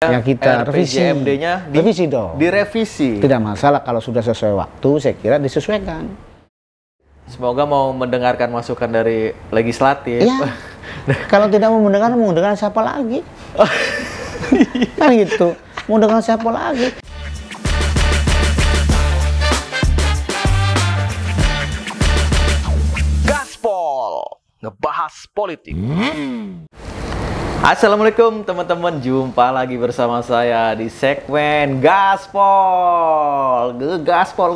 Ya kita revisi. RPJMD-nya revisi dong. direvisi. Tidak masalah kalau sudah sesuai waktu, saya kira disesuaikan. Semoga mau mendengarkan masukan dari legislatif. Ya. Kalau tidak mau mendengar siapa lagi? Kan gitu. Mau dengar siapa lagi? Gaspol ngebahas politik. Assalamualaikum teman-teman, jumpa lagi bersama saya di segmen Gaspol. Gaspol.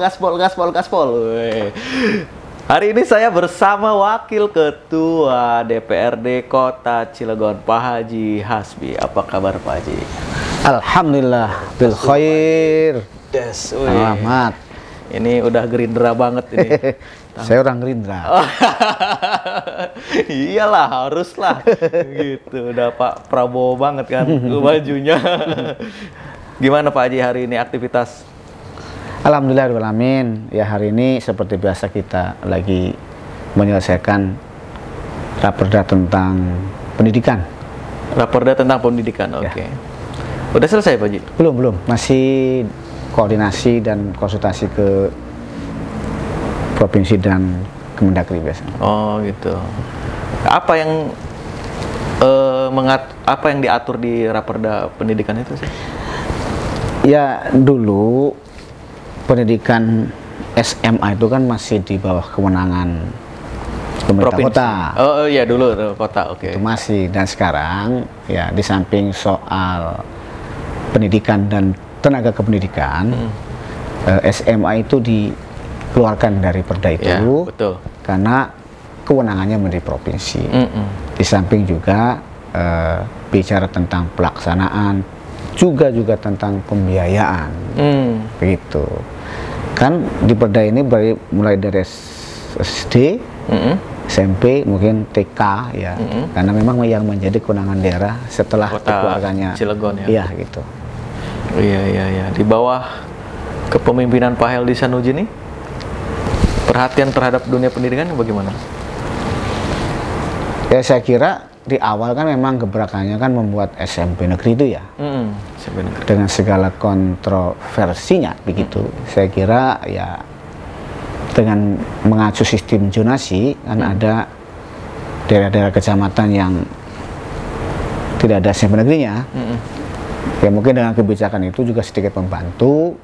Weh. Hari ini saya bersama Wakil Ketua DPRD Kota Cilegon, Pak Haji Hasbi. Apa kabar Pak Haji? Alhamdulillah bil khair. Selamat. Ini udah Gerindra banget ini. Saya orang Gerindra. Iyalah, haruslah. Gitu, udah Pak Prabowo banget kan bajunya. Gimana Pak Haji hari ini aktivitas? Alhamdulillahirrahmanirrahim. Ya hari ini seperti biasa kita lagi menyelesaikan raperda tentang pendidikan. Raperda tentang pendidikan, oke. Ya. Udah selesai Pak Haji? Belum. Masih koordinasi dan konsultasi ke provinsi dan Kemendagri biasanya. Oh gitu. Apa yang apa yang diatur di raperda pendidikan itu sih? Ya dulu pendidikan SMA itu kan masih di bawah kewenangan pemerintah Provinsi. kota. Oh iya dulu kota, oke. Itu masih, dan sekarang ya di samping soal pendidikan dan tenaga kependidikan, SMA itu dikeluarkan dari perda itu, Ya, betul. karena kewenangannya menjadi provinsi. Di samping juga bicara tentang pelaksanaan, juga tentang pembiayaan, begitu. Kan di perda ini mulai dari SD, SMP, mungkin TK ya, karena memang yang menjadi kewenangan daerah setelah keluarganya Cilegon ya. Iya gitu. Iya. Di bawah kepemimpinan Pak Heldi Sanuji nih, perhatian terhadap dunia pendidikan bagaimana? Ya saya kira di awal kan memang gebrakannya kan membuat SMP negeri itu ya, SMP negeri. dengan segala kontroversinya begitu. Saya kira ya dengan mengacu sistem zonasi kan ada daerah-daerah kecamatan yang tidak ada SMP negerinya. Ya mungkin dengan kebijakan itu juga sedikit membantu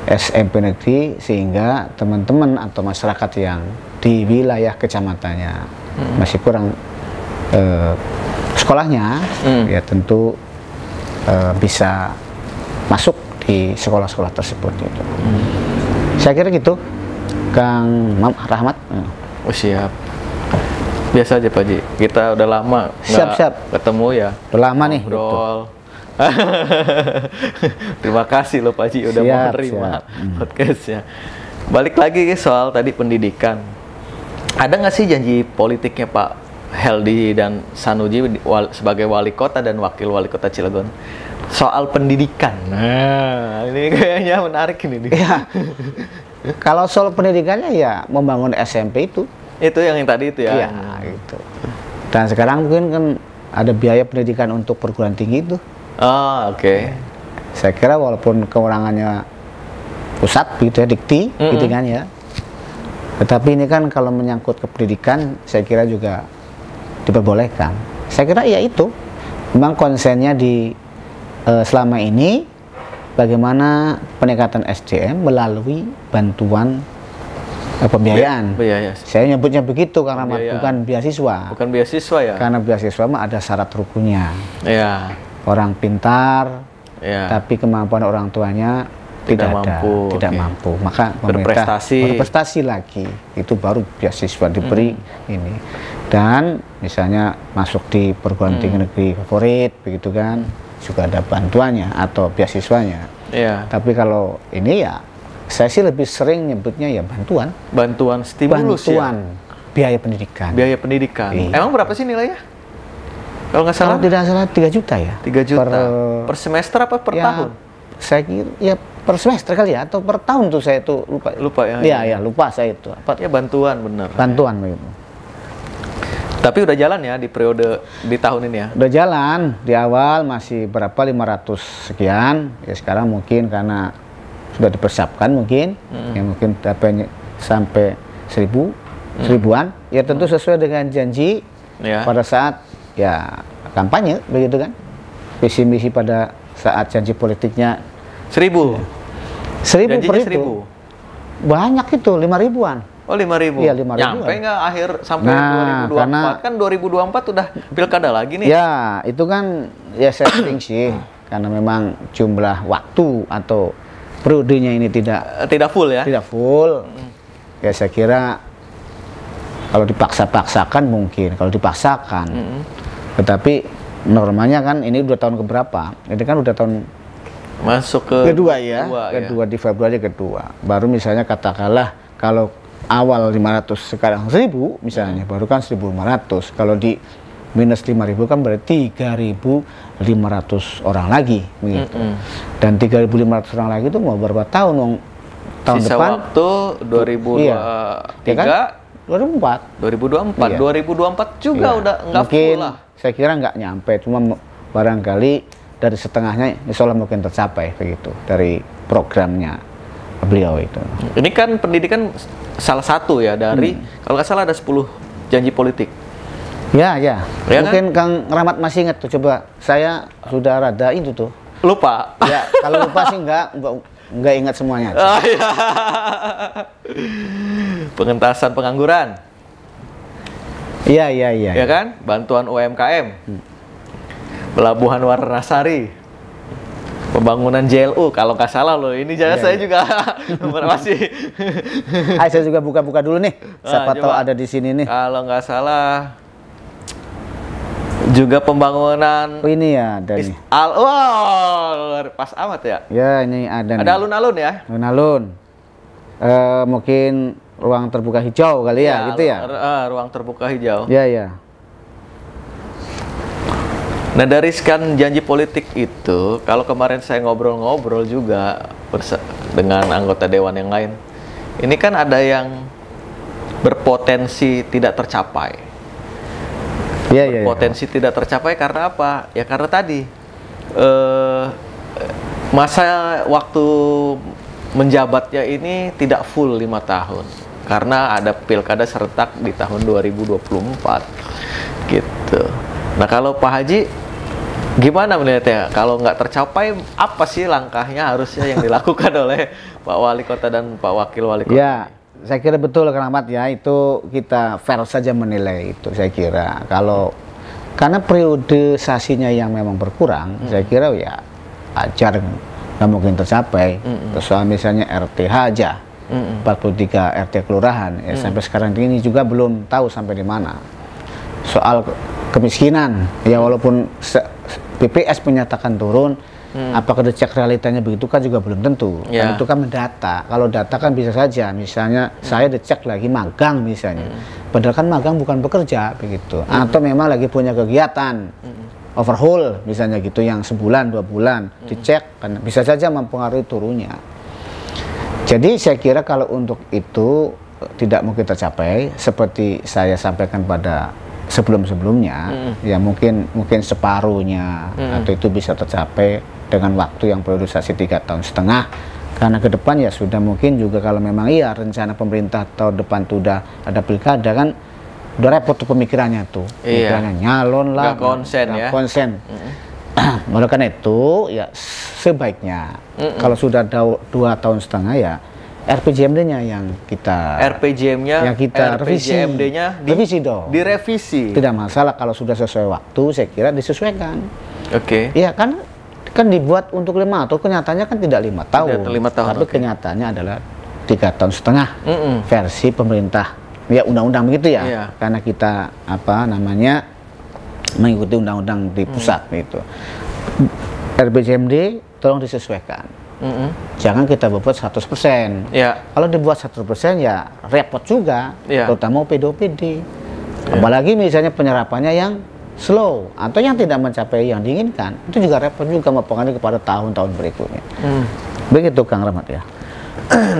SMP negeri, sehingga teman-teman atau masyarakat yang di wilayah kecamatannya masih kurang sekolahnya, ya tentu bisa masuk di sekolah-sekolah tersebut gitu. Saya kira gitu, Kang Rahmat. Oh siap. Biasa aja Pak Haji, kita udah lama Siap. ketemu ya. Udah lama nih. Ngobrol. Terima kasih loh Pak Haji udah mau menerima podcastnya. Balik lagi soal tadi pendidikan. Ada nggak sih janji politiknya Pak Heldi dan Sanuji sebagai wali kota dan wakil wali kota Cilegon soal pendidikan? Nah, ini kayaknya menarik ini. Ya. Kalau soal pendidikannya ya membangun SMP itu. Itu yang tadi itu ya. Iya, gitu. Dan sekarang mungkin kan ada biaya pendidikan untuk perguruan tinggi itu. Oh, oke. Saya kira walaupun kewenangannya pusat gitu ya, Dikti, gitu kan ya. Tetapi ini kan kalau menyangkut ke pendidikan, saya kira juga diperbolehkan. Saya kira ya itu. Memang konsennya di selama ini bagaimana peningkatan SDM melalui bantuan pembiayaan. Saya nyebutnya begitu karena bukan beasiswa. Bukan beasiswa ya? Karena beasiswa mah ada syarat rukunnya. Iya. Orang pintar, ya. Tapi kemampuan orang tuanya tidak mampu. Maka pemerintah berprestasi lagi. Itu baru beasiswa diberi ini. Dan misalnya masuk di perguruan tinggi negeri favorit, begitu kan, juga ada bantuannya atau beasiswanya. Iya. Tapi kalau ini ya, saya sih lebih sering nyebutnya ya bantuan stimulus, biaya pendidikan. Biaya pendidikan. Iya. Emang berapa sih nilainya? Kalau nggak salah? Kalau tidak salah 3 juta ya. 3 juta. Per semester apa per tahun? Saya kira ya per semester kali ya, atau per tahun tuh saya itu lupa. Lupa ya? Iya, lupa saya itu. Ya bantuan bener. Bantuan begitu. Tapi udah jalan ya di periode di tahun ini ya? Udah jalan, di awal masih berapa 500 sekian, ya sekarang mungkin karena sudah dipersiapkan mungkin, ya mungkin sampai 1000-an, ya tentu sesuai dengan janji pada saat ya kampanye begitu kan, visi misi pada saat janji politiknya 1000 per itu. Banyak itu 5.000-an. Oh 5.000. Iya 5.000. Nyampe nggak akhir sampai 2024? Karena, kan 2024 udah pilkada lagi nih. Ya itu kan ya setting sih, karena memang jumlah waktu atau periodenya ini tidak full ya. Tidak full. Ya saya kira kalau dipaksa-paksakan mungkin, kalau dipaksakan. Tetapi normalnya kan ini udah tahun keberapa? Ini kan udah tahun masuk ke kedua ya. Kedua di Februari kedua. Baru misalnya katakanlah kalau awal 500 sekarang 1000 misalnya, baru kan 1.500. Kalau di minus 5.000 kan berarti 3.500 orang lagi begitu. Dan 3.500 orang lagi itu mau berapa tahun? Tahun sisa depan waktu 2023 ya kan? 2024 iya. 2024 juga udah nggak full lah. Saya kira nggak nyampe, cuma barangkali dari setengahnya insya Allah mungkin tercapai begitu dari programnya beliau itu. Ini kan pendidikan salah satu ya dari kalau nggak salah ada 10 janji politik. Ya kan? Mungkin Kang Rahmat masih ingat tuh, coba saya sudah rada itu tuh. Lupa. Ya, kalau lupa sih enggak ingat semuanya. Oh, iya. Pengentasan pengangguran. Iya. Ya kan? Bantuan UMKM. Pelabuhan Warnasari. Pembangunan JLU, kalau nggak salah loh, ini saya juga masih. Saya juga buka-buka dulu nih, siapa tahu ada di sini nih. Kalau nggak salah, juga pembangunan. Ini ya ada nih. Pas amat ya. Ya ini ada. Ada alun-alun ya. Alun-alun. Mungkin ruang terbuka hijau kali ya, gitu ya. Ruang terbuka hijau. Ya. Nah dari sekian janji politik itu, kalau kemarin saya ngobrol-ngobrol juga dengan anggota dewan yang lain, ini kan ada yang berpotensi tidak tercapai. Berpotensi tidak tercapai karena apa? Ya karena tadi masa waktu menjabatnya ini tidak full 5 tahun. Karena ada pilkada serentak di tahun 2024 gitu. Nah kalau Pak Haji gimana melihatnya? Kalau nggak tercapai, apa sih langkahnya harusnya yang dilakukan oleh Pak Wali Kota dan Pak Wakil Wali Kota? Ya, saya kira betul Kang Ahmad ya, itu kita fair saja menilai itu. Saya kira karena periodisasinya yang memang berkurang, saya kira ya ajar nggak mungkin tercapai. Soal misalnya RT aja, 43 RT kelurahan, ya sampai sekarang ini juga belum tahu sampai di mana. Soal kemiskinan, ya walaupun BPS menyatakan turun, apakah dicek realitanya begitu kan juga belum tentu. Kan itu kan mendata. Kalau data kan bisa saja, misalnya saya dicek lagi magang misalnya, padahal kan magang bukan bekerja begitu, atau memang lagi punya kegiatan overhaul misalnya gitu, yang sebulan 2 bulan dicek, kan bisa saja mempengaruhi turunnya. Jadi saya kira kalau untuk itu tidak mungkin tercapai, seperti saya sampaikan pada sebelum-sebelumnya, ya mungkin separuhnya atau itu bisa tercapai dengan waktu yang periodisasi 3,5 tahun. Karena ke depan ya sudah mungkin juga kalau memang iya rencana pemerintah tahun depan tuh udah ada pilkada kan, udah repot tuh pemikirannya tuh. Pemikirannya nyalon lah, nggak konsen. Oleh karena itu ya sebaiknya kalau sudah 2,5 tahun ya RPJMD-nya yang kita revisi dong. Direvisi. Tidak masalah kalau sudah sesuai waktu, saya kira disesuaikan. Oke. Iya kan dibuat untuk 5 tahun, kenyataannya kan tidak 5 tahun. Tapi kenyataannya adalah 3,5 tahun versi pemerintah. Ya undang-undang begitu ya. Karena kita mengikuti undang-undang di pusat gitu. RPJMD tolong disesuaikan. Jangan kita buat 100%. Kalau dibuat 100% ya repot juga, terutama OPD. Apalagi misalnya penyerapannya yang slow atau yang tidak mencapai yang diinginkan, itu juga repot juga mempengaruhi kepada tahun-tahun berikutnya. Begitu Kang Rahmat ya.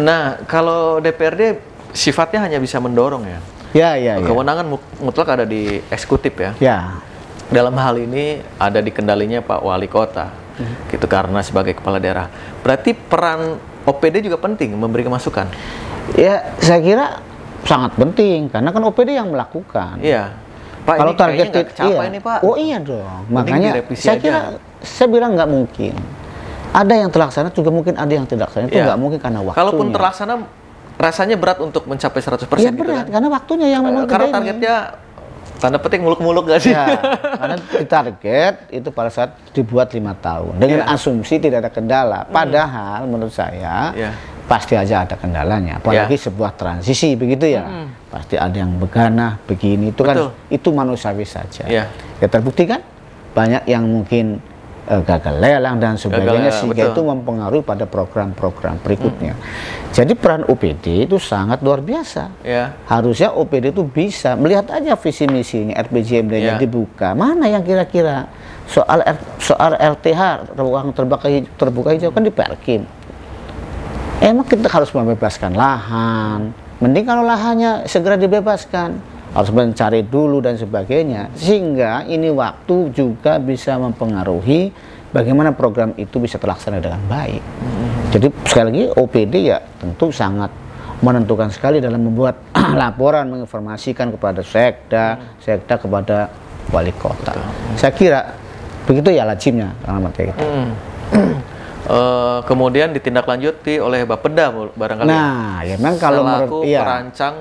Nah, kalau DPRD sifatnya hanya bisa mendorong ya. Ya, ya, kewenangan mutlak ada di eksekutif ya. Ya. Dalam hal ini ada di kendalinya Pak Wali Kota, gitu, karena sebagai kepala daerah. Berarti peran OPD juga penting memberi masukan. Ya, saya kira sangat penting karena kan OPD yang melakukan. Iya. Pak, kalau target iya. Ini, Pak. Oh iya dong. Makanya saya kira saya bilang nggak mungkin. Ada yang terlaksana juga mungkin ada yang tidak terlaksana. Itu nggak mungkin karena waktunya. Kalaupun terlaksana rasanya berat untuk mencapai 100% ya, gitu berat, kan. Karena waktunya yang memang karena targetnya tanda petik muluk-muluk gak sih? Ya, karena target itu pada saat dibuat 5 tahun dengan asumsi tidak ada kendala. Padahal menurut saya pasti aja ada kendalanya. Apalagi sebuah transisi begitu ya. Pasti ada yang begana, begini. Itu kan itu manusiawi saja. Ya terbukti kan banyak yang mungkin gagal lelang dan sebagainya sehingga itu mempengaruhi pada program-program berikutnya. Jadi peran OPD itu sangat luar biasa. Harusnya OPD itu bisa melihat aja visi misinya, RPJMD-nya dibuka. Mana yang kira-kira soal RTH, ruang terbuka hijau kan di Perkim. Emang kita harus membebaskan lahan. Mending kalau lahannya segera dibebaskan. Harus mencari dulu dan sebagainya, sehingga ini waktu juga bisa mempengaruhi bagaimana program itu bisa terlaksana dengan baik. Jadi sekali lagi OPD ya tentu sangat menentukan sekali dalam membuat laporan, menginformasikan kepada sekda kepada wali kota. Saya kira begitu ya lazimnya alamat kayak gitu. Kemudian ditindaklanjuti oleh Bapeda barangkali. Nah, ya memang kalau selaku perancang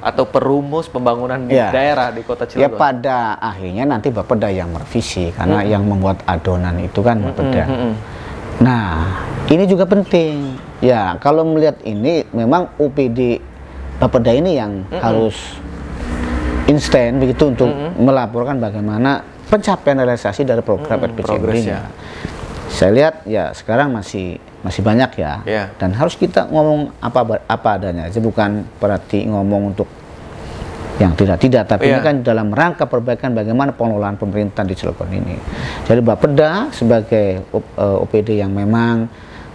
atau perumus pembangunan di daerah di Kota Cilegon. Ya pada akhirnya nanti Bapeda yang merevisi karena yang membuat adonan itu kan Bapeda. Nah, ini juga penting. Ya, kalau melihat ini memang OPD Bapeda ini yang harus instan begitu untuk melaporkan bagaimana pencapaian realisasi dari program RPJMD-nya. Saya lihat ya sekarang masih banyak ya, dan harus kita ngomong apa adanya aja, bukan berarti ngomong untuk yang tidak, tapi ini kan dalam rangka perbaikan bagaimana pengelolaan pemerintahan di Cilegon ini. Jadi Bapeda sebagai OPD yang memang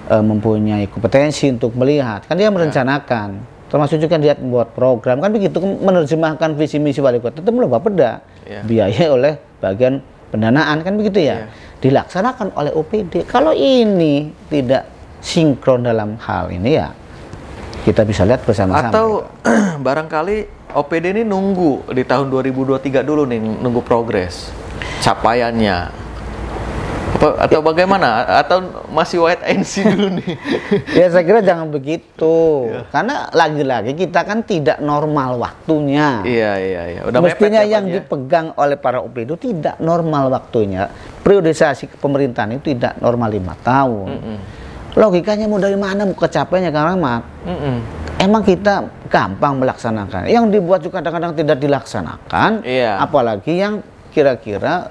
mempunyai kompetensi untuk melihat, kan dia merencanakan, termasuk juga dia membuat program, kan begitu, menerjemahkan visi misi wali kota itu mulai Bapeda, biaya oleh bagian pendanaan, kan begitu ya, dilaksanakan oleh OPD. Kalau ini tidak sinkron dalam hal ini ya kita bisa lihat bersama-sama. Atau barangkali OPD ini nunggu di tahun 2023 dulu nih, nunggu progres capaiannya atau bagaimana, atau masih wait and see dulu nih? Ya saya kira jangan begitu, karena lagi-lagi kita kan tidak normal waktunya. Iya. Udah mestinya yang dipegang oleh para OPD itu tidak normal waktunya. Periodisasi pemerintahan itu tidak normal 5 tahun. Logikanya mau dari mana mau kecapainya, Kang Rahmat? Emang kita gampang melaksanakan. Yang dibuat juga kadang-kadang tidak dilaksanakan, apalagi yang kira-kira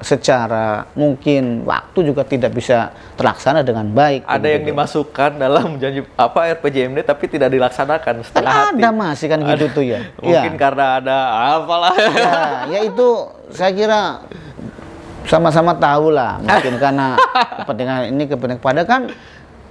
secara mungkin waktu juga tidak bisa terlaksana dengan baik. Ada yang dimasukkan dalam janji RPJMD tapi tidak dilaksanakan setengah hati. Ada masih kan gitu tuh ya. Mungkin karena ada apalah. Ya itu saya kira sama-sama tahu lah, mungkin karena kepentingan padahal kan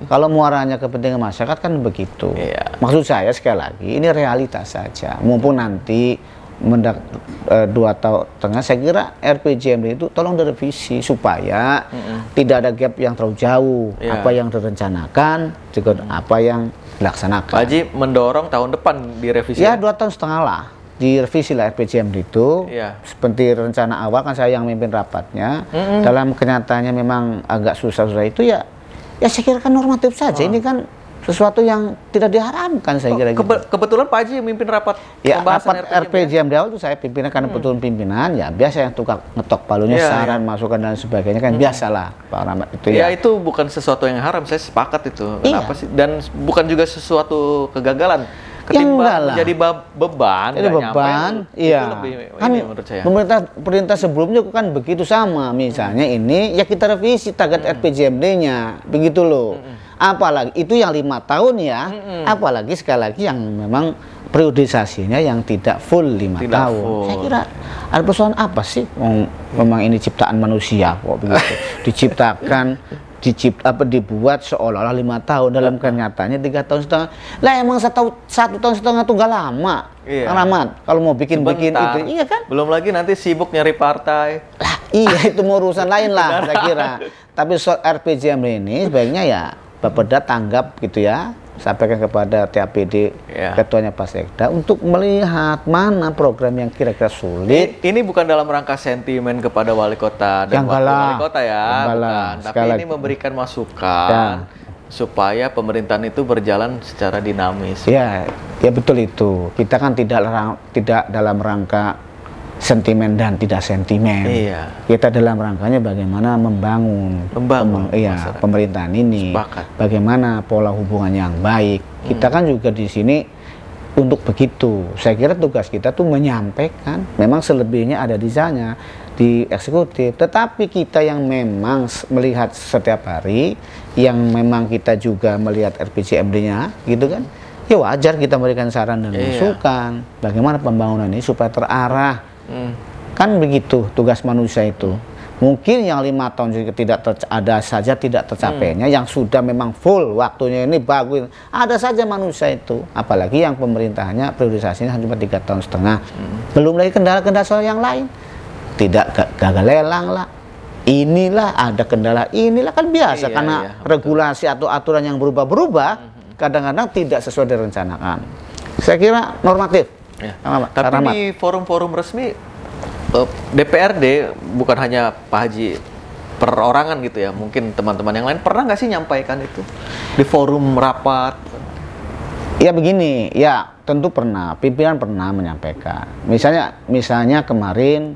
kalau muaranya kepentingan masyarakat kan begitu. Maksud saya sekali lagi ini realitas saja. Mumpung nanti 2 tahun tengah, saya kira RPJMD itu tolong direvisi supaya tidak ada gap yang terlalu jauh. Apa yang direncanakan juga apa yang dilaksanakan. Pak Haji mendorong tahun depan direvisi. Ya 2,5 tahun lah direvisi lah RPJMD itu. Seperti rencana awal kan saya yang mimpin rapatnya. Dalam kenyataannya memang agak susah-susah itu ya saya kira kan normatif saja. Ini kan sesuatu yang tidak diharapkan saya kira gitu. Kebetulan Pak Haji mimpin rapat pembahasan RPJMD awal itu saya pimpinan karena betul pimpinan ya biasa yang tukang ngetok palunya saran masukan dan sebagainya kan biasalah Pak Rahmat itu ya. Itu bukan sesuatu yang haram, saya sepakat itu. Kenapa sih? Dan bukan juga sesuatu kegagalan. Ketimbang menjadi beban, itu lebih kan ini menurut saya. Pemerintah sebelumnya kan begitu sama, misalnya ini ya kita revisi target RPJMD-nya, begitu loh. Apalagi itu yang 5 tahun ya, apalagi sekali lagi yang memang periodisasinya yang tidak full 5 tahun. Saya kira ada persoalan apa sih? Memang ini ciptaan manusia kok begitu. Diciptakan dibuat seolah-olah 5 tahun, dalam kenyataannya 3 tahun setengah. Lah emang 1 tahun setengah tuh nggak lama. Iya. Rahmat, kalau mau bikin itu, iya kan? Belum lagi nanti sibuk nyari partai. Lah, iya itu mau urusan lain lah, saya kira. Tapi soal RPJMD ini sebaiknya ya Bapeda tanggap gitu ya, sampaikan kepada TAPD ketuanya Pak Sekda untuk melihat mana program yang kira-kira sulit. Ini bukan dalam rangka sentimen kepada wali kota dan wakil wali kota ya, bukan. Tapi ini memberikan masukan supaya pemerintahan itu berjalan secara dinamis. Ya betul itu. Kita kan tidak dalam rangka sentimen dan tidak sentimen. Iya. Kita dalam rangkanya bagaimana membangun pemerintahan ini. Sepakat. Bagaimana pola hubungan yang baik. Kita kan juga di sini untuk begitu. Saya kira tugas kita tuh menyampaikan. Memang selebihnya ada di sana, di eksekutif. Tetapi kita yang memang melihat setiap hari, yang memang kita juga melihat RPJMD-nya, gitu kan? Ya wajar kita memberikan saran dan masukan. Bagaimana pembangunan ini supaya terarah. Kan begitu tugas manusia itu. Mungkin yang 5 tahun tidak ada saja tidak tercapainya, yang sudah memang full waktunya ini bagus, ada saja manusia itu. Apalagi yang pemerintahannya priorisasinya cuma 3 tahun setengah. Belum lagi kendala-kendala soal yang lain. Tidak gagal lelang lah. Inilah ada kendala, inilah kan biasa karena regulasi atau aturan yang berubah-berubah kadang-kadang tidak sesuai direncanakan. Saya kira normatif. Tapi di forum-forum resmi DPRD, bukan hanya Pak Haji perorangan gitu ya, mungkin teman-teman yang lain pernah nggak sih nyampaikan itu di forum rapat? Ya begini, ya tentu pernah, pimpinan pernah menyampaikan. Misalnya kemarin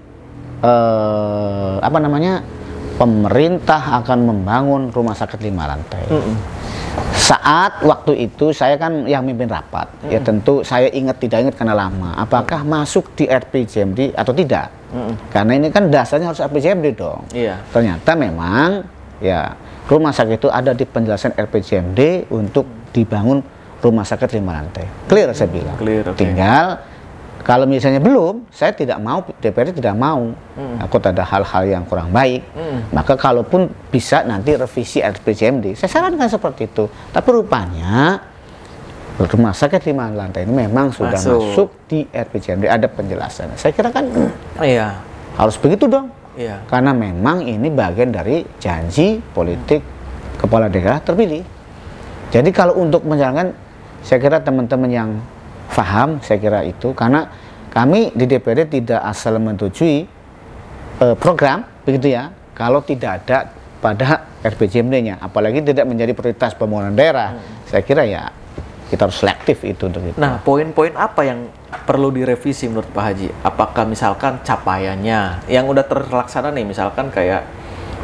pemerintah akan membangun rumah sakit 5 lantai. Saat waktu itu saya kan yang mimpin rapat, ya tentu saya tidak ingat karena lama. Apakah masuk di RPJMD atau tidak? Karena ini kan dasarnya harus RPJMD dong. Ternyata memang ya rumah sakit itu ada di penjelasan RPJMD untuk dibangun rumah sakit 5 lantai. Clear saya bilang. Tinggal kalau misalnya belum, saya tidak mau, DPRD tidak mau. Aku ada hal-hal yang kurang baik. Maka kalaupun bisa nanti revisi RPJMD, saya sarankan seperti itu. Tapi rupanya rumah sakit 5 lantai ini memang sudah masuk di RPJMD, ada penjelasan. Saya kira kan harus begitu dong. Karena memang ini bagian dari janji politik kepala daerah terpilih. Jadi kalau untuk menjalankan, saya kira teman-teman yang paham, saya kira itu, karena kami di DPRD tidak asal menyetujui program begitu ya kalau tidak ada pada RPJMD-nya, apalagi tidak menjadi prioritas pembangunan daerah. Saya kira ya kita harus selektif itu untuk itu. Nah, poin-poin apa yang perlu direvisi menurut Pak Haji? Apakah misalkan capaiannya yang udah terlaksana nih, misalkan kayak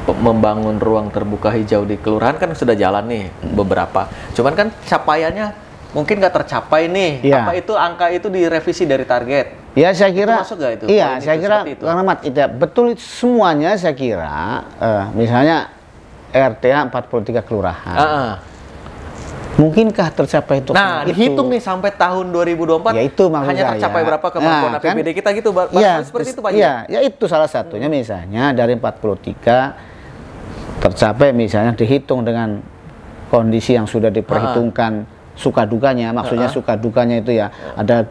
membangun ruang terbuka hijau di kelurahan kan sudah jalan nih beberapa, cuman kan capaiannya mungkin nggak tercapai nih. Apa itu angka itu direvisi dari target? Ya saya kira. Itu masuk nggak itu? Iya saya kira. Rahmat, betul semuanya saya kira. Misalnya RTA 43 kelurahan. Mungkinkah tercapai itu? Nah, dihitung nih sampai tahun 2024. Ya itu maksud hanya tercapai berapa kemampuan APBD kita gitu, seperti itu Pak. Ya itu salah satunya. Misalnya dari 43 tercapai, misalnya dihitung dengan kondisi yang sudah diperhitungkan. Suka dukanya, maksudnya suka dukanya itu ya ada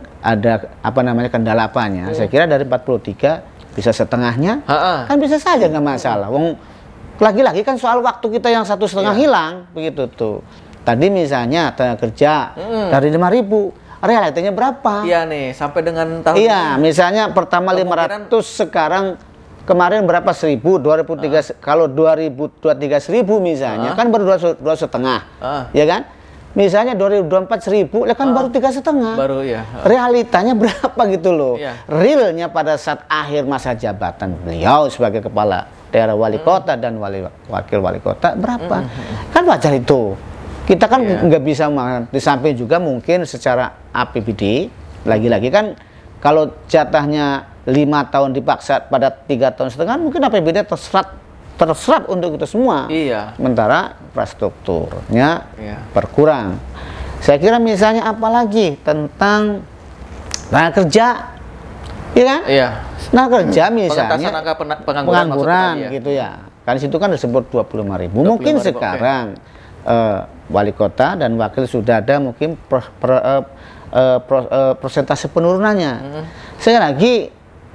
kendala apanya. Saya kira dari 43 bisa setengahnya, kan bisa saja nggak masalah. Wong lagi-lagi kan soal waktu kita yang 1,5 hilang begitu tuh. Tadi misalnya tenaga kerja dari 5.000, realitanya berapa? Iya nih, sampai dengan tahun ini. Misalnya pertama 500, sekarang kemarin berapa? 1.000, 2003 kalau 2023 1.000 misalnya, kan baru 2,5, ya kan? Misalnya 2024 1.000, kan baru 3,5. Baru ya. Realitanya berapa gitu loh. Realnya pada saat akhir masa jabatan beliau sebagai kepala daerah wali kota dan wakil wali kota berapa? Kan wajar itu. Kita kan nggak bisa, di samping juga mungkin secara APBD, lagi-lagi kan kalau jatahnya 5 tahun dipaksa pada 3,5 tahun, mungkin APBD terserap untuk itu semua. Sementara infrastrukturnya berkurang. Saya kira misalnya apalagi tentang tenaga kerja, ya kan? Tenaga kerja misalnya pengangguran gitu ya. Kan situ kan disebut 25.000. Mungkin sekarang wali kota dan wakil sudah ada mungkin persentase penurunannya. Sekali lagi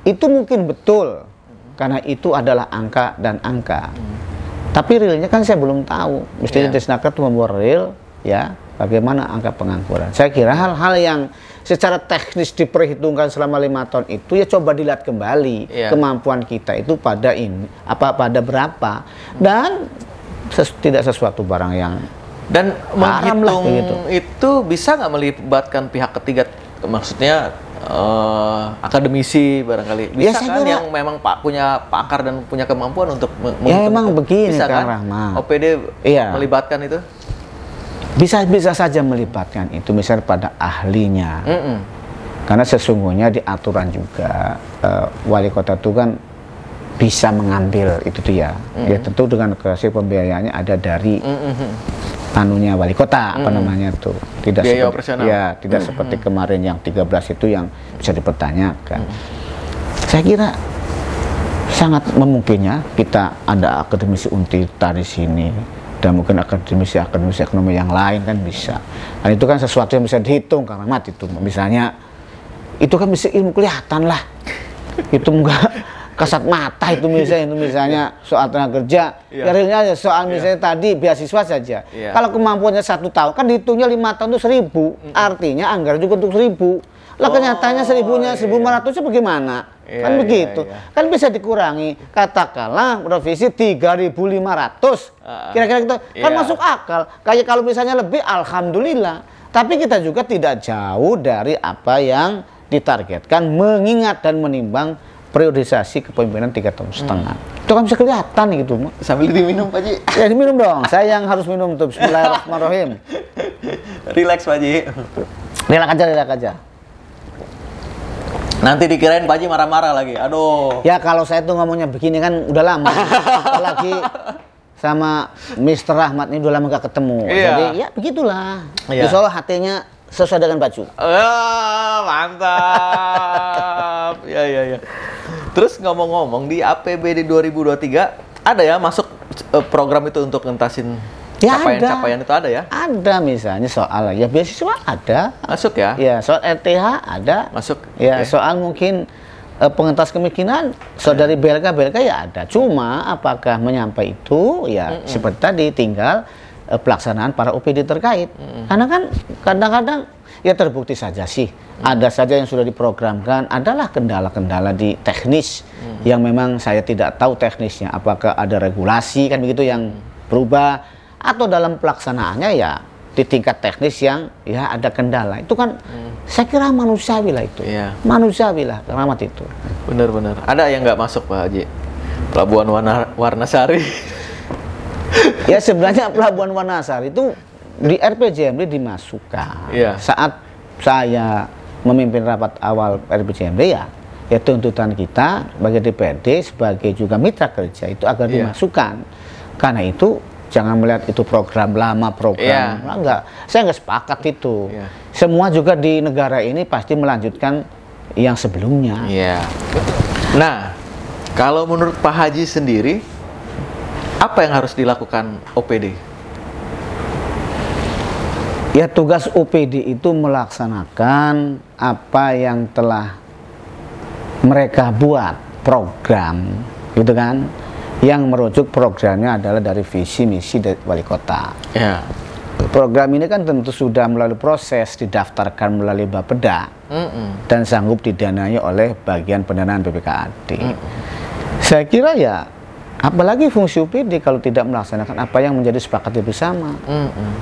itu mungkin betul karena itu adalah angka dan angka. Tapi realnya kan saya belum tahu. Mestinya Disnaker itu membuat real ya bagaimana angka pengangguran. Saya kira hal-hal yang secara teknis diperhitungkan selama 5 tahun itu ya coba dilihat kembali kemampuan kita itu pada pada berapa dan tidak sesuatu barang yang dan menghitung gitu. Itu bisa nggak melibatkan pihak ketiga, maksudnya akademisi barangkali bisa kan yang memang punya pakar dan punya kemampuan untuk memang begini bisa kan Rahma. OPD melibatkan itu bisa saja melibatkan itu misalnya pada ahlinya karena sesungguhnya di aturan juga wali kota itu kan bisa mengambil itu tuh ya tentu dengan hasil pembiayaannya ada dari anunya wali kota apa namanya tuh tidak biaya seperti tidak seperti kemarin yang 13 itu yang bisa dipertanyakan. Saya kira sangat memungkinnya kita ada akademisi Untirta di sini dan mungkin akademisi ekonomi yang lain kan bisa. Dan itu kan sesuatu yang bisa dihitung karena mati itu misalnya itu kan bisa ilmu kelihatan lah. Itu enggak kasat mata itu misalnya soal tenaga kerja. Ya realnya soal misalnya tadi beasiswa saja. Kalau kemampuannya 1 tahun kan dihitungnya 5 tahun itu 1.000. Artinya anggaran juga untuk 1.000. Lah kenyataannya 1.500-nya bagaimana? Kan begitu. Kan bisa dikurangi. Katakanlah revisi 3.500. Kira-kira gitu. Kan masuk akal. Kayak kalau misalnya lebih alhamdulillah. Tapi kita juga tidak jauh dari apa yang ditargetkan mengingat dan menimbang priorisasi kepemimpinan 3,5 tahun. Itu kan bisa kelihatan gitu. Sambil diminum Pak Haji. Ya diminum dong. Saya yang harus minum tuh. Bismillahirrahmanirrahim. Relax Pak Haji. Relax aja. Nanti dikirain Pak Haji marah-marah lagi. Aduh. Ya kalau saya tuh ngomongnya begini kan udah lama. Apalagi sama Mr. Rahmat ini udah lama gak ketemu. Jadi ya begitulah. Insya Allah hatinya sesuai dengan baju. Mantap. Ya. Terus ngomong-ngomong di APBD 2023 ada ya masuk program itu untuk ngentasin capaian itu ada ya? Ada misalnya soal ya beasiswa ada. Masuk ya? Ya soal RTH ada. Masuk. Ya soal mungkin pengentas kemiskinan saudari BLK ya ada. Cuma apakah menyampai itu ya seperti tadi tinggal pelaksanaan para OPD terkait. Karena kan kadang-kadang ya terbukti saja sih ada saja yang sudah diprogramkan, adalah kendala-kendala di teknis yang memang saya tidak tahu teknisnya apakah ada regulasi kan begitu yang berubah atau dalam pelaksanaannya ya di tingkat teknis yang ya ada kendala. Itu kan saya kira manusiawi lah itu. Manusiawi lah Rahmat itu. Benar-benar. Ada yang nggak masuk Pak Haji? Pelabuhan Warnasari. Ya sebenarnya Pelabuhan Warnasari itu di RPJMD dimasukkan. Saat saya memimpin rapat awal RPJMD ya tuntutan kita bagi DPRD sebagai juga mitra kerja itu agar dimasukkan. Karena itu jangan melihat itu program lama enggak. Saya nggak sepakat itu. Semua juga di negara ini pasti melanjutkan yang sebelumnya. Nah, kalau menurut Pak Haji sendiri apa yang harus dilakukan OPD? Ya tugas OPD itu melaksanakan apa yang telah mereka buat program gitu kan, yang merujuk programnya adalah dari visi misi dari wali kota. Program ini kan tentu sudah melalui proses didaftarkan melalui Bapeda dan sanggup didanai oleh bagian pendanaan BPKAD. Saya kira ya apalagi fungsi OPD kalau tidak melaksanakan apa yang menjadi sepakati bersama.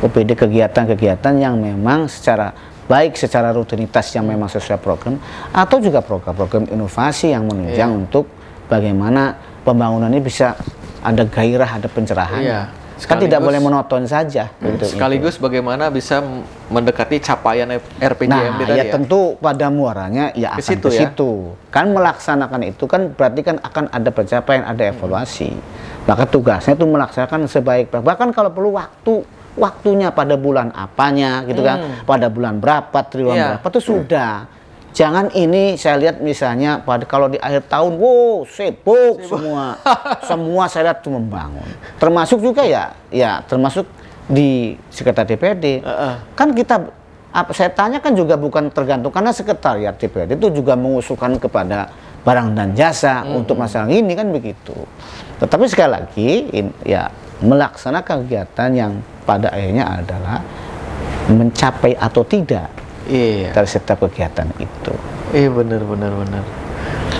OPD kegiatan-kegiatan yang memang secara baik secara rutinitas yang memang sesuai program atau juga program-program inovasi yang menunjang untuk bagaimana pembangunan ini bisa ada gairah, ada pencerahan. Kan tidak boleh monoton saja. Sekaligus bagaimana bisa mendekati capaian RPJMD tadi ya? Tentu pada muaranya ya akan ke situ. Kan melaksanakan itu kan berarti kan akan ada pencapaian, ada evaluasi. Maka tugasnya itu melaksanakan sebaik bahkan kalau perlu waktunya pada bulan apanya gitu kan, pada bulan berapa, triwulan berapa itu sudah. Jangan ini saya lihat misalnya kalau di akhir tahun, wow sibuk semua saya lihat cuma membangun. Termasuk juga ya termasuk di sekretaris DPD. Kan kita saya tanya kan juga bukan tergantung karena sekretariat DPD itu juga mengusulkan kepada barang dan jasa untuk masalah ini kan begitu. Tetapi sekali lagi ya melaksanakan kegiatan yang pada akhirnya adalah mencapai atau tidak dari setiap kegiatan itu. Iya benar.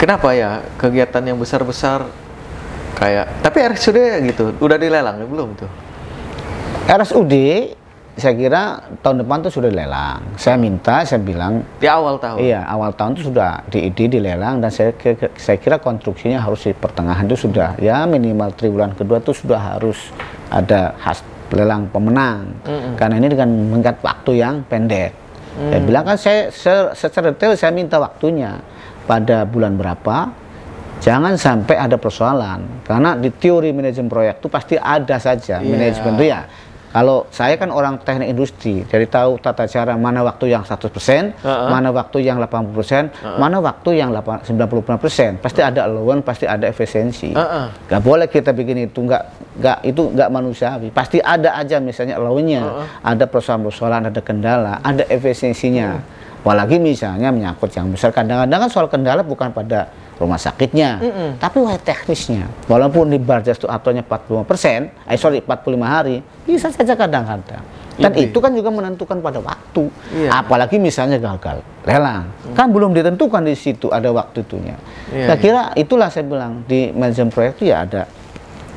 Kenapa ya kegiatan yang besar-besar kayak tapi RSUD gitu udah dilelang belum tuh? RSUD saya kira tahun depan tuh sudah dilelang. Saya bilang di awal tahun. Iya, awal tahun itu sudah dilelang dan saya kira konstruksinya harus di pertengahan itu sudah ya minimal triwulan kedua itu sudah harus ada lelang pemenang. Karena ini dengan mengikat waktu yang pendek. Saya bilang kan saya secara detail saya minta waktunya pada bulan berapa. Jangan sampai ada persoalan karena di teori manajemen proyek itu pasti ada saja manajemen itu ya. Kalau saya kan orang teknik industri, jadi tahu tata cara mana waktu yang 100%, mana waktu yang 80%, mana waktu yang 95%. Pasti ada allowance, pasti ada efisiensi. Gak boleh kita bikin itu, nggak manusiawi. Pasti ada aja misalnya allowance-nya, ada persoalan-persoalan, ada kendala, ada efisiensinya. Apalagi misalnya menyangkut yang besar, kadang-kadang kan soal kendala bukan pada rumah sakitnya, tapi teknisnya. Walaupun di Barjas itu aturannya 45%, 45 hari, bisa saja kadang-kadang. Dan itu kan juga menentukan pada waktu. Apalagi misalnya gagal lelang, kan belum ditentukan di situ ada waktu itunya. Saya kira itulah saya bilang di manajemen proyek itu ya ada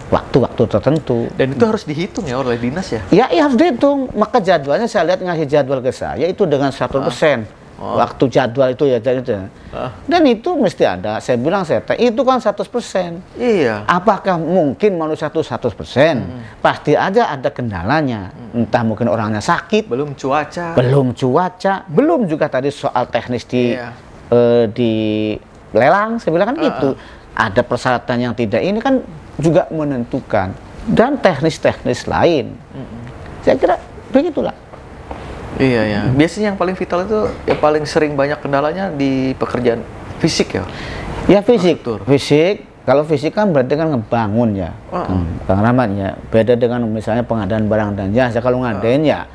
waktu-waktu tertentu. Dan itu harus dihitung ya oleh dinas ya? Ya harus dihitung. Maka jadwalnya saya lihat ngasih jadwal ke saya itu dengan 100%. Waktu jadwal itu ya dan itu mesti ada. Saya bilang itu kan 100%. Iya. Apakah mungkin manusia itu 100%? Pasti aja ada kendalanya. Entah mungkin orangnya sakit, belum cuaca, belum juga tadi soal teknis di lelang. Saya bilang kan gitu. Ada persyaratan yang tidak ini kan juga menentukan dan teknis-teknis lain. Saya kira begitulah. Iya. Biasanya yang paling vital itu yang paling sering banyak kendalanya di pekerjaan fisik ya? Ya fisik. Kalau fisik kan berarti kan ngebangun ya, Bang Rahmat ya. Beda dengan misalnya pengadaan barang dan jasa. Kalau ngadain ya,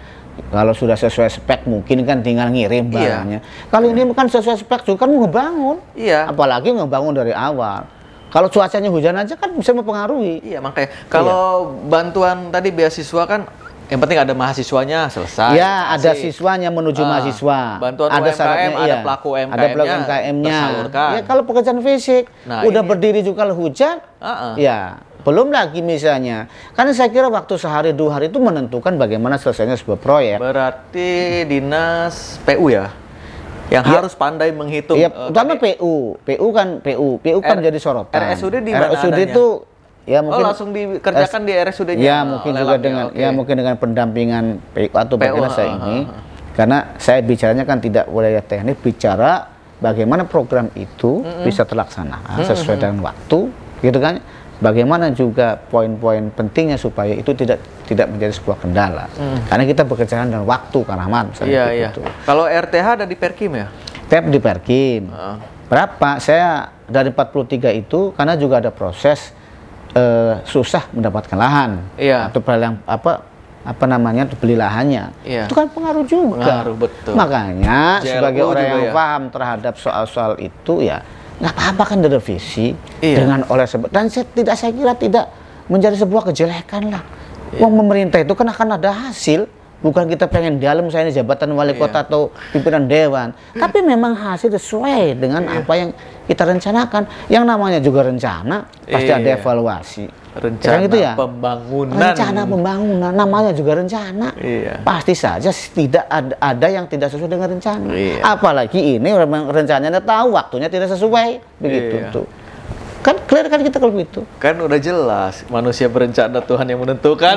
kalau sudah sesuai spek mungkin kan tinggal ngirim barangnya. Kalau ini kan sesuai spek juga kan ngebangun. Apalagi ngebangun dari awal. Kalau cuacanya hujan aja kan bisa mempengaruhi. Iya, makanya kalau bantuan tadi beasiswa kan yang penting ada mahasiswanya selesai. Ya, ada siswanya menuju mahasiswa. Bantuan ada UMKM, ada pelaku UMKM-nya. Ya, kalau pekerjaan fisik, udah berdiri juga kalau hujan, ya belum lagi misalnya. Karena saya kira waktu sehari 2 hari itu menentukan bagaimana selesainya sebuah proyek. Berarti dinas PU ya? Yang harus pandai menghitung. Ya, utama PU kan jadi sorotan. RSUD di mana RSUD adanya? Itu ya mungkin langsung dikerjakan di RSUD-nya. Ya, mungkin juga dengan mungkin dengan pendampingan PU atau bagaimana saya ini. Karena saya bicaranya kan tidak wilayah teknik, bicara bagaimana program itu bisa terlaksana sesuai dengan waktu, gitu kan? Bagaimana juga poin-poin pentingnya supaya itu tidak menjadi sebuah kendala. Karena kita bekerja dengan waktu, Kang Rahmat. Iya. Kalau RTH ada di Perkim ya? TEP di Perkim. Berapa? Saya dari 43 itu karena juga ada proses susah mendapatkan lahan atau yang beli lahannya, itu kan pengaruh juga. Betul. Makanya sebagai orang yang paham terhadap soal-soal itu ya nggak apa-apa kan direvisi dengan dan saya kira tidak menjadi sebuah kejelekan lah. Uang pemerintah itu kan akan ada hasil. Bukan kita pengen dalam saya ini jabatan wali kota atau pimpinan dewan, tapi memang hasil sesuai dengan apa yang kita rencanakan. Yang namanya juga rencana, pasti ada evaluasi. Rencana gitu ya? Pembangunan. Rencana pembangunan, namanya juga rencana. Pasti saja tidak ada yang tidak sesuai dengan rencana. Apalagi ini rencananya tahu waktunya tidak sesuai, begitu tuh. Kan clear kan kita kalau begitu. Kan udah jelas manusia berencana Tuhan yang menentukan.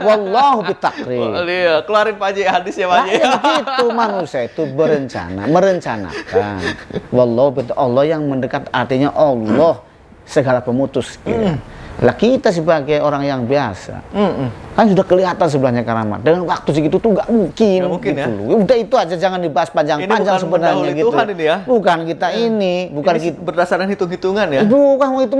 Wallahu bitakrir. Iya, keluarin Pak Haji hadisnya Pak Haji. Itu manusia itu merencanakan. Wallahu Allah yang mendekat artinya Allah segala pemutus. Lah kita sebagai orang yang biasa. Kan sudah kelihatan sebelahnya keramat. Dengan waktu segitu tuh nggak mungkin. Nggak mungkin gitu ya? loh. Udah itu aja, jangan dibahas panjang-panjang sebenarnya gitu. Tuhan ini ya? Bukan kita ini, bukan ini kita. Berdasarkan hitung-hitungan ya? Bukan itu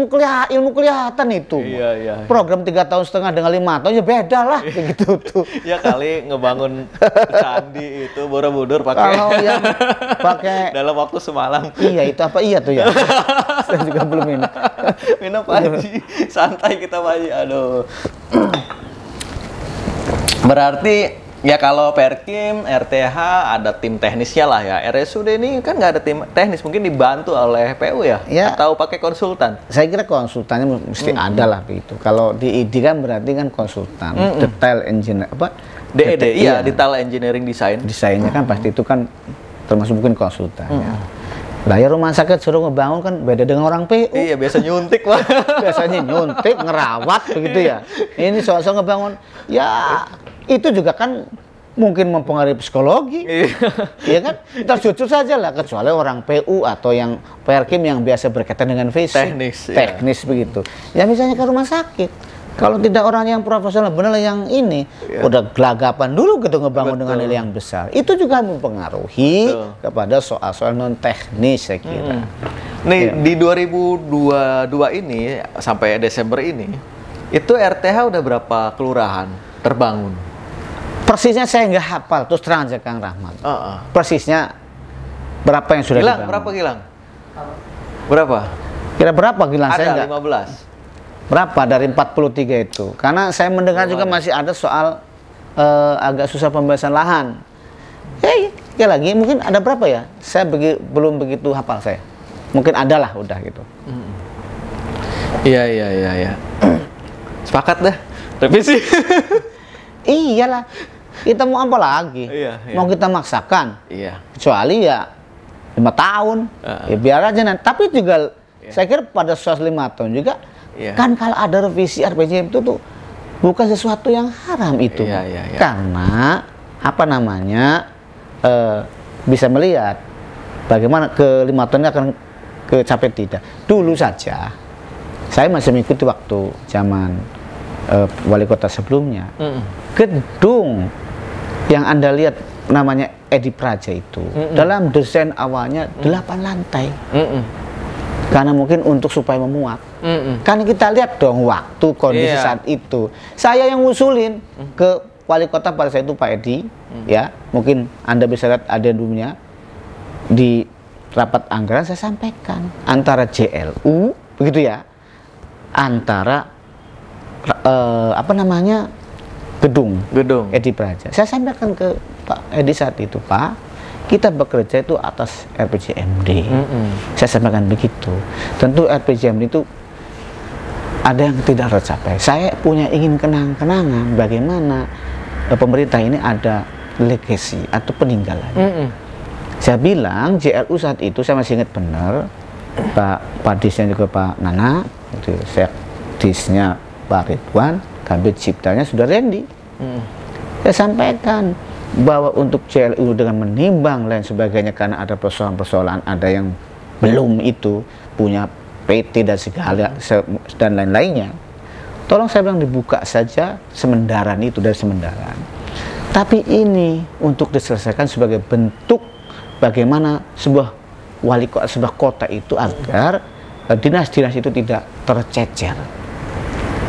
ilmu kelihatan itu. Iya. Program 3,5 tahun dengan 5 tahun ya beda lah, begitu tuh. Ya kali ngebangun candi itu Borobudur Kalau yang pakai dalam waktu semalam. Iya itu apa iya tuh ya? Saya juga belum ini. Minum Pak Haji, santai kita Pak Haji. Aduh. Berarti ya kalau Perkim, RTH ada tim teknisnya lah ya. RSUD ini kan nggak ada tim teknis, mungkin dibantu oleh PU ya? Atau pakai konsultan? Saya kira konsultannya mesti ada lah begitu. Kalau di ID kan berarti kan konsultan, detail engineer apa? DED, iya, detail engineering design. Desainnya kan pasti itu kan termasuk mungkin konsultan. Ya. Lah ya rumah sakit suruh ngebangun kan beda dengan orang PU. Iya, biasa nyuntik Pak. Biasanya nyuntik, ngerawat begitu ya. Ini soal-soal ngebangun, ya itu juga kan mungkin mempengaruhi psikologi. Iya kan? Kita jujur saja lah, kecuali orang PU atau yang Perkim yang biasa berkaitan dengan fisik. Teknis begitu. Ya misalnya ke rumah sakit. Kalau tidak orang yang profesional benar yang ini udah gelagapan dulu gitu ngebangun dengan nilai yang besar. Itu juga mempengaruhi kepada soal-soal non teknis saya kira. Nih di 2022 ini sampai Desember ini itu RTH udah berapa kelurahan terbangun? Persisnya saya nggak hafal, terus terang aja Kang Rahmat. Persisnya berapa yang sudah Gilang, dibangun? berapa Gilang? Berapa? Kira berapa Gilang? Ada saya enggak. 15. Berapa dari 43 itu? Karena saya mendengar juga masih ada soal agak susah pembebasan lahan. Ya lagi, mungkin ada berapa ya? Saya belum begitu hafal saya. Mungkin ada lah, udah gitu. Iya. Sepakat dah, revisi. Iyalah, kita mau apa lagi? Mau kita maksakan? Kecuali ya 5 tahun, ya biar aja nanti. Tapi juga saya kira pada soal 5 tahun juga, kan kalau ada revisi RPJM itu tuh bukan sesuatu yang haram itu. Karena apa namanya bisa melihat bagaimana ke 5 tahunnya akan kecapai tidak. Dulu saja, saya masih mengikuti waktu zaman wali kota sebelumnya. Gedung yang Anda lihat namanya Edi Praja itu dalam desain awalnya 8 lantai. Karena mungkin untuk supaya memuat. Kan kita lihat dong waktu kondisi saat itu. Saya yang ngusulin ke wali kota pada saat itu Pak Edi, ya mungkin Anda bisa lihat adendumnya di rapat anggaran saya sampaikan antara JLU begitu ya, antara apa namanya gedung Edi Praja. Saya sampaikan ke Pak Edi saat itu, Pak, kita bekerja itu atas RPJMD. Saya sampaikan begitu. Tentu RPJMD itu ada yang tidak tercapai. Saya punya ingin kenang-kenangan bagaimana pemerintah ini ada legacy atau peninggalan. Saya bilang JLU saat itu saya masih ingat benar, Pak Disnya juga Pak Nana, itu Sekdisnya Pak Ridwan, Kabid Ciptanya sudah Randy. Saya sampaikan bahwa untuk JLU dengan menimbang lain sebagainya karena ada persoalan-persoalan, ada yang belum itu punya PT dan segala dan lain-lainnya. Tolong saya bilang dibuka saja semendaran itu dari semendaran. Tapi ini untuk diselesaikan sebagai bentuk bagaimana sebuah wali kota, sebuah kota itu agar dinas-dinas itu tidak tercecer.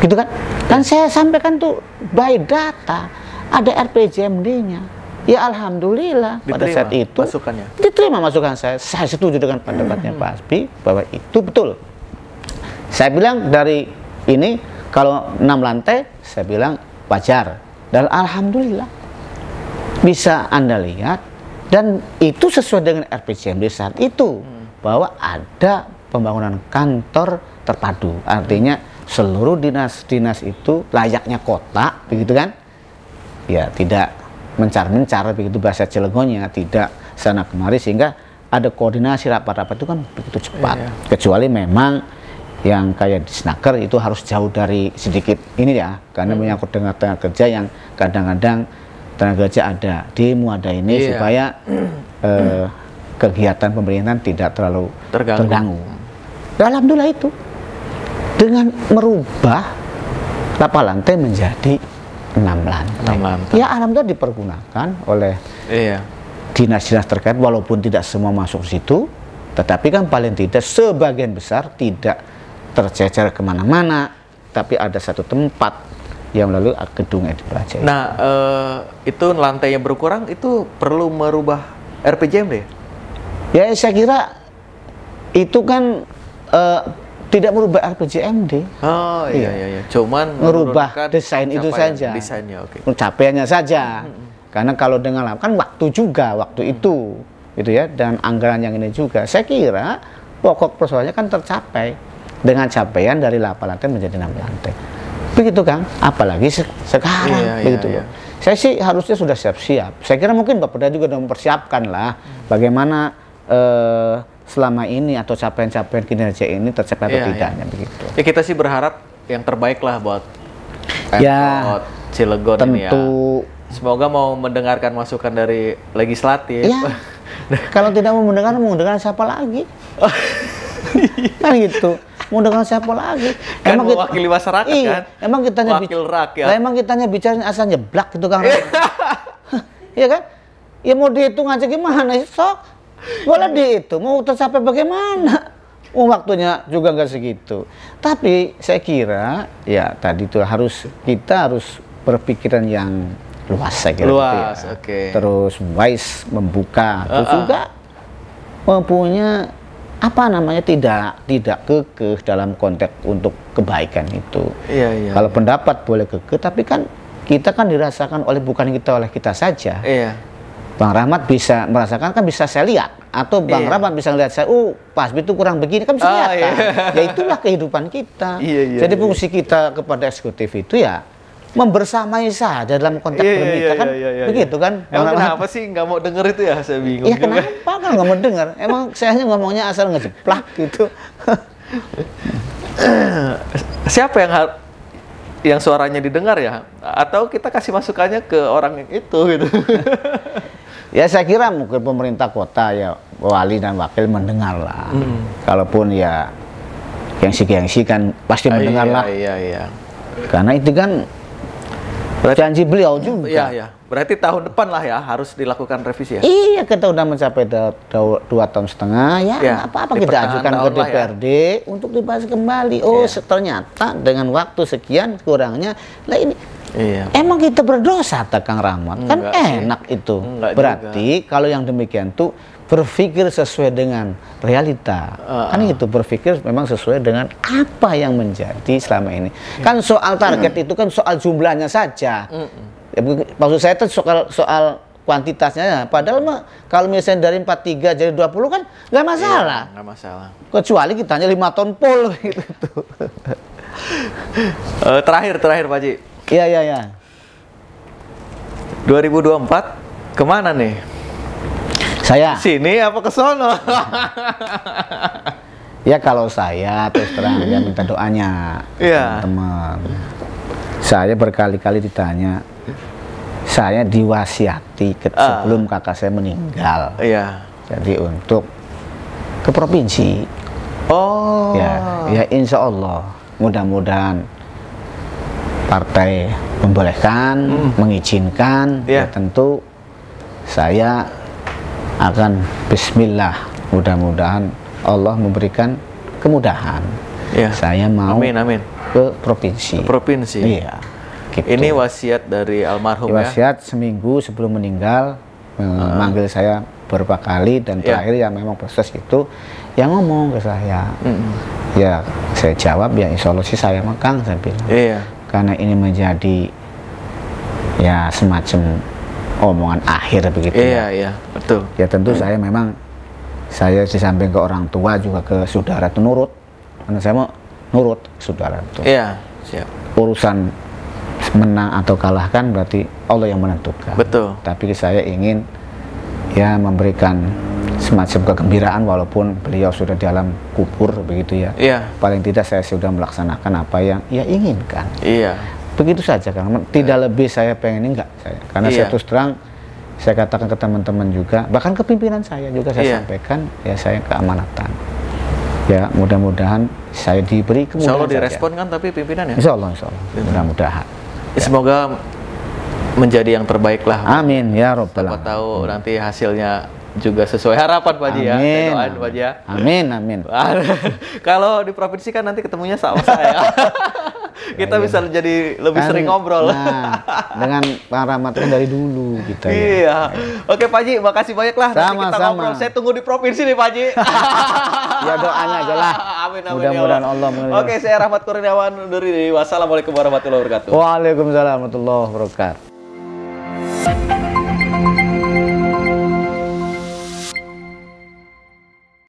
Gitu kan? Dan saya sampaikan tuh by data. Ada RPJMD-nya. Ya alhamdulillah pada saat itu masukannya. Diterima masukan saya. Saya setuju dengan pendapatnya Pak Asbi bahwa itu betul. Saya bilang dari ini kalau 6 lantai saya bilang wajar. Dan alhamdulillah bisa Anda lihat dan itu sesuai dengan RPJMD saat itu bahwa ada pembangunan kantor terpadu. Artinya seluruh dinas-dinas itu layaknya kota, begitu kan? Ya tidak mencar-mencar begitu bahasa Cilegonnya, tidak sana kemari sehingga ada koordinasi rapat-rapat itu kan begitu cepat. Kecuali memang yang kayak di Snaker itu harus jauh dari sedikit ini ya, karena menyangkut dengan tenaga kerja yang kadang-kadang tenaga kerja ada demo ada ini supaya kegiatan pemerintahan tidak terlalu terganggu. Alhamdulillah itu dengan merubah 8 lantai menjadi 6 lantai. 6 lantai. Ya alhamdulillah dipergunakan oleh Iya. dinas-dinas terkait, walaupun tidak semua masuk situ, tetapi kan paling tidak sebagian besar tidak tercecer kemana-mana, tapi ada satu tempat yang melalui gedung yang dipelajari. Nah, itu lantai yang berkurang itu perlu merubah RPJMD? Ya saya kira itu kan tidak merubah RPJMD. Oh iya. Cuman merubah desain itu saja. Desainnya, oke. Capaiannya saja. Karena kalau dengan kan waktu juga waktu itu, gitu ya, dan anggaran yang ini juga. Saya kira pokok persoalannya kan tercapai dengan capaian dari 8 lantai menjadi 6 lantai. Begitu Kang, apalagi sekarang begitu loh. Saya sih harusnya sudah siap-siap. Saya kira mungkin Bapak Peda juga sudah mempersiapkan lah bagaimana selama ini atau capaian-capaian kinerja ini tercapai atau tidaknya begitu. Ya kita sih berharap yang terbaik lah buat Cilegon tentu, ini ya. Semoga mau mendengarkan masukan dari legislatif. Ya, kalau tidak mau mendengar siapa lagi? Kan gitu. Mau dengar siapa lagi? Kan emang mewakili masyarakat kan? Emang kitanya wakil rakyat. Emang kitanya bicara asal nyeblak gitu Kang. Iya kan? Ya mau dihitung aja gimana? Sok. Boleh dihitung. Mau tercapai bagaimana? Waktunya juga nggak segitu. Tapi saya kira ya tadi itu kita harus berpikiran yang luas, saya kira. Luas, ya. oke. Terus wise, membuka, terus juga mempunyai tidak kekeh dalam konteks untuk kebaikan itu. Iya. Kalau pendapat boleh kekeh, tapi kan kita kan dirasakan bukan oleh kita saja. Iya. Bang Rahmat bisa merasakan, kan bisa saya lihat, atau Bang Rahmat bisa lihat saya, Pak Hasbi itu kurang begini, kan bisa lihat kan. Ya itulah kehidupan kita. Jadi fungsi kita kepada eksekutif itu ya membersamai saja dalam konteks bermitra kan, begitu kan? Emang kenapa sih nggak mau denger itu ya? Saya bingung. Ya kenapa kan nggak mau denger? Emang saya hanya ngomongnya asal ngejeplak gitu. Siapa yang suaranya didengar ya? Atau kita kasih masukannya ke orang yang itu gitu? Ya saya kira mungkin pemerintah kota ya, wali dan wakil mendengar lah. Kalaupun ya gengsi-gengsi kan pasti mendengar lah. Iya. Karena itu kan janji beliau juga. Iya. Berarti tahun depan lah ya harus dilakukan revisi ya? Iya, kita udah mencapai 2,5 tahun ya nggak apa-apa kita ajukan ke DPRD untuk dibahas kembali. Ternyata dengan waktu sekian kurangnya lah ini. Iya. Emang kita berdosa tak Kang Rahmat? Kan enak itu. Berarti kalau yang demikian tuh berpikir sesuai dengan realita. Kan itu berpikir memang sesuai dengan apa yang menjadi selama ini. Kan soal target itu kan soal jumlahnya saja. Maksud saya itu soal kuantitasnya ya. Padahal kalau misalnya dari 43 jadi 20 kan nggak masalah. Nggak masalah. Kecuali kita hanya 5 ton pol gitu. Terakhir Pak Haji. Iya. 2024 kemana nih? Saya sini apa ke sono? Ya kalau saya terus terang ya minta doanya teman-teman. Saya berkali-kali ditanya, saya diwasiati sebelum kakak saya meninggal. Iya. Jadi untuk ke provinsi. Ya insya Allah mudah-mudahan partai membolehkan, mengizinkan. Ya tentu saya akan bismillah, mudah-mudahan Allah memberikan kemudahan. Saya mau amin. ke provinsi. Iya. Gitu. Ini wasiat dari almarhum wasiat seminggu sebelum meninggal manggil saya beberapa kali dan terakhir ya memang proses itu yang ngomong ke saya. Ya saya jawab ya insya Allah sih saya Kang, saya bilang. Karena ini menjadi ya semacam omongan akhir begitu. Iya, betul. Ya tentu saya memang di samping ke orang tua juga ke saudara itu nurut. Karena saya mau nurut saudara itu. Iya, siap. Urusan menang atau kalah kan berarti Allah yang menentukan. Betul. Tapi saya ingin ya memberikan semacam kegembiraan walaupun beliau sudah di alam kubur begitu ya. Iya. Paling tidak saya sudah melaksanakan apa yang ia inginkan. Iya. Begitu saja Kang. Tidak lebih saya pengen enggak saya. Karena saya terus terang saya katakan ke teman-teman juga, bahkan ke pimpinan saya juga saya sampaikan ya saya keamanatan. Ya mudah-mudahan saya diberi kemudahan. Insya Allah direspon kan tapi pimpinan ya? Insya Allah. Mudah-mudahan. Semoga menjadi yang terbaik lah. Amin ya robbal Siapa alamin. tahu nanti hasilnya juga sesuai harapan Pak Haji ya. Saya Amin. doain Pak Haji ya. Amin, amin. Kalau di provinsi kan nanti ketemunya sama saya. Kita bisa jadi lebih sering ngobrol. Nah, dengan Bang Rahmat kan dari dulu kita. Iya. Oke Pak Haji, makasih banyak lah. Nanti kita Sama-sama. ngobrol. Saya tunggu di provinsi nih Pak Haji. Ya doanya aja lah. Amin, amin. Mudah-mudahan ya Allah mengirimkan. Oke, saya Rahmat Kurniawan undur diri. Wassalamualaikum warahmatullahi wabarakatuh. Waalaikumsalam warahmatullahi wabarakatuh.